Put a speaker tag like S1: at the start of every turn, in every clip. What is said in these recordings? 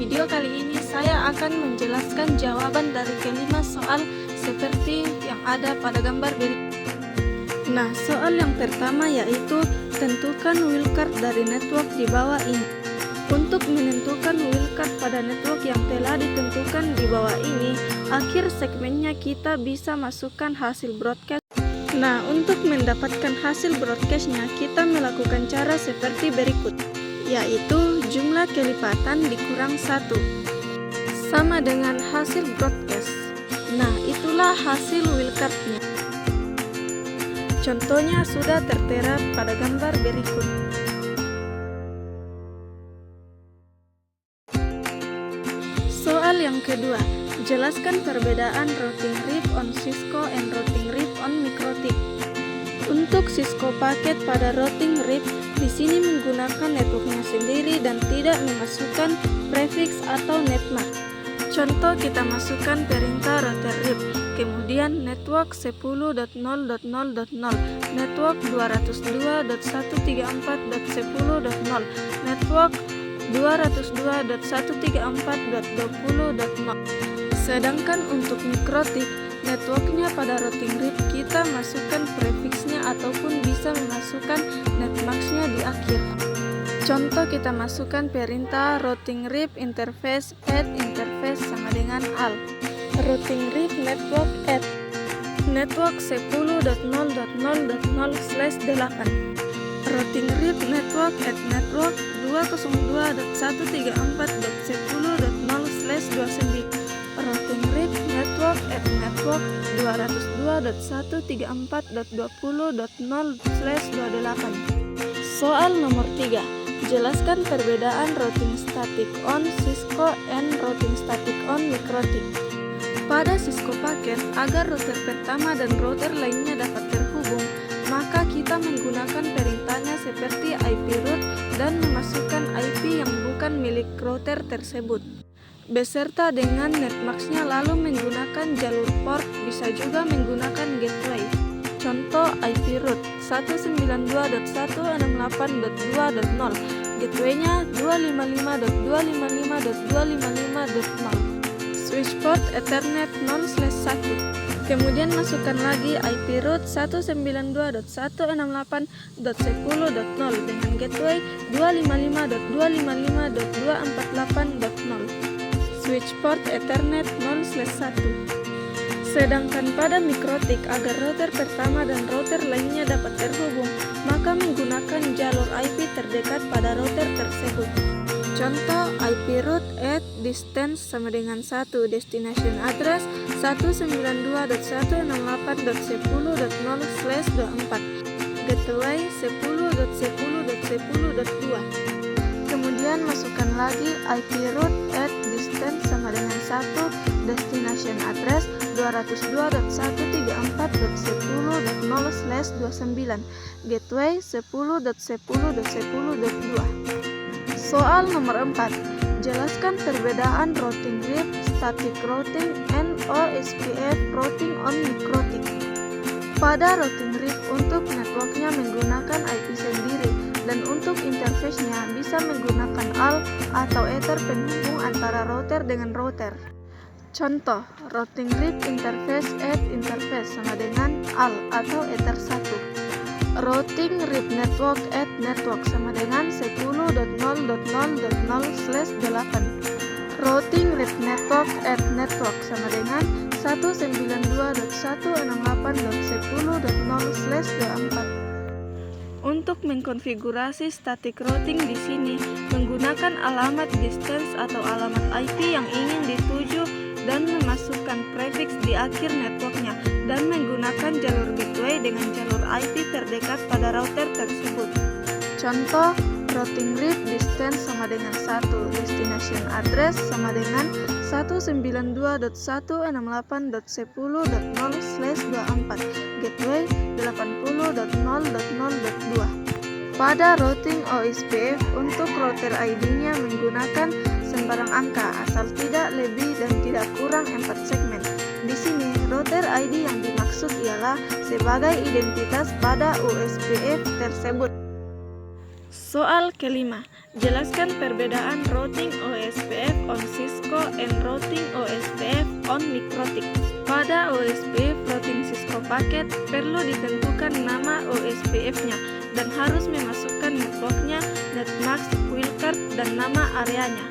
S1: video kali ini saya akan menjelaskan jawaban dari kelima soal seperti yang ada pada gambar berikut. Nah, soal yang pertama yaitu tentukan wildcard dari network di bawah ini. Untuk menentukan wildcard pada network yang telah ditentukan di bawah ini, akhir segmennya kita bisa masukkan hasil broadcast. Nah, untuk mendapatkan hasil broadcastnya, kita melakukan cara seperti berikut, yaitu jumlah kelipatan dikurang 1 sama dengan hasil broadcast. Nah, itulah hasil wildcardnya. Contohnya sudah tertera pada gambar berikut. Soal yang kedua, jelaskan perbedaan routing RIP on Cisco and routing RIP on MikroTik. Untuk Cisco paket pada routing RIP di sini menggunakan networknya sendiri dan tidak memasukkan prefix atau netmark. Contoh, kita masukkan perintah router RIP, kemudian network 10.0.0.0, network 202.134.10.0, network 202.134.20.0. Sedangkan untuk MikroTik, networknya pada routing RIP kita masukkan prefixnya ataupun bisa memasukkan netmarksnya di akhir. Contoh, kita masukkan perintah routing RIP interface add interface sama dengan al. Routing RIP network add network 10.0.0.0/8. Routing RIP network add network 202.134.10.0/29. Routing RIP network add network 202.134.20.0/28. Soal nomor 3. Jelaskan perbedaan routing static on Cisco and routing static on MikroTik. Pada Cisco paket, agar router pertama dan router lainnya dapat terhubung, maka kita menggunakan perintahnya seperti IP root dan memasukkan IP yang bukan milik router tersebut, beserta dengan netmarksnya, lalu menggunakan jalur port, bisa juga menggunakan gateway. Contoh, IP root 192.168.2.0, gateway-nya 255.255.255.0. Switch port Ethernet 0/1. Kemudian masukkan lagi IP root 192.168.10.0 dengan gateway 255.255.248.0. Switch port Ethernet 0/1. Sedangkan pada MikroTik, agar router pertama dan router lainnya dapat terhubung, maka menggunakan jalur IP terdekat pada router tersebut. Contoh, IP root at distance sama dengan 1, destination address 192.168.10.0/24, gateway 10.10.10.2. Kemudian masukkan lagi IP root at distance sama dengan 1, destination address 202.134.10.0/29, gateway 10.10.10.2. Soal nomor 4. Jelaskan perbedaan routing RIP, static routing, and OSPF routing on MikroTik. Pada routing RIP, untuk networknya menggunakan IP sendiri, dan untuk interface-nya bisa menggunakan AL atau Ether penghubung antara router dengan router. Contoh, routing RIP interface add interface sama dengan AL atau Ether 1. Routing RIP network add network sama dengan 10.0.0.0/8. Routing RIP network add network sama dengan 192.168.10.0/24. Untuk mengkonfigurasi static routing di sini menggunakan alamat distance atau alamat IP yang ingin dituju dan memasukkan prefix di akhir networknya dan menggunakan jalur gateway dengan jalur IP terdekat pada router tersebut. Contoh, routing RIP distance sama dengan 1, destination address sama dengan 192.168.10.0/24, gateway 80.0.0.2. Pada routing OSPF, untuk router ID-nya menggunakan sembarang angka asal tidak lebih dan tidak kurang 4 segmen. Di sini, router ID yang dimaksud ialah sebagai identitas pada OSPF tersebut. Soal kelima, jelaskan perbedaan routing OSPF on Cisco and routing OSPF on MikroTik. Pada OSPF routing Cisco paket, perlu ditentukan nama OSPF-nya dan harus memasukkan networknya, netmask, wildcard, dan nama areanya.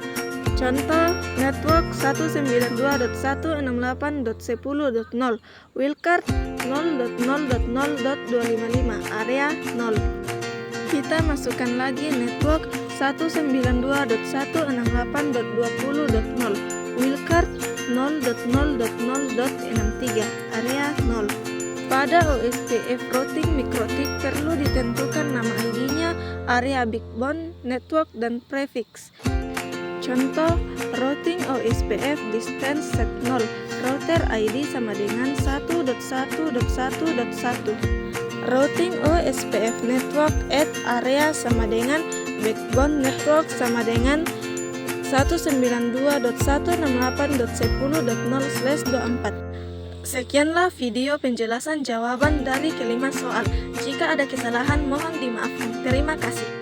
S1: Contoh, network 192.168.10.0, wildcard 0.0.0.255, area 0. Kita masukkan lagi network 192.168.20.0, wildcard 0.0.0.63, area 0. Pada OSPF routing MikroTik perlu ditentukan nama ID-nya, area backbone, network, dan prefix. Contoh, routing OSPF distance set 0, router ID sama dengan 1.1.1.1. Routing OSPF network at area sama dengan backbone network sama dengan 192.168.10.0/24. Sekianlah video penjelasan jawaban dari kelima soal. Jika ada kesalahan mohon dimaafkan. Terima kasih.